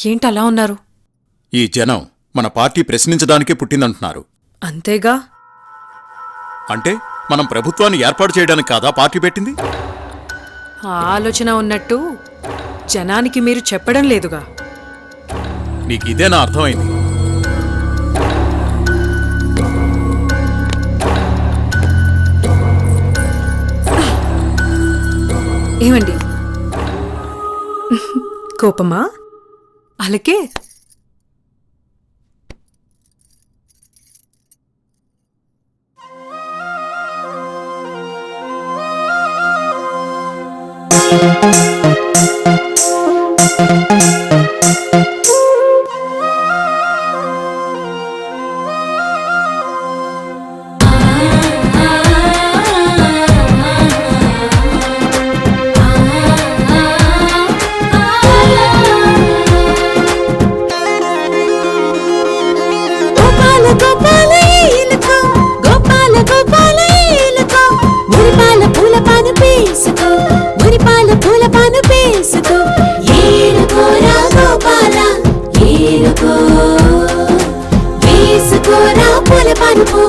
ఏంటలా ఉన్నారు? ఈ జనం మన పార్టీ ప్రశ్నించడానికే పుట్టిందంటున్నారు. అంతేగా. అంటే మనం ప్రభుత్వాన్ని ఏర్పాటు చేయడానికి కాదా పార్టీ పెట్టింది? ఆ ఆలోచన ఉన్నట్టు జనానికి మీరు చెప్పడం లేదుగా. నీకు ఇదేనా అర్థమైంది? ఏమండి, కోపమా? అలాగే. వేసుకోరా పూల పానుపు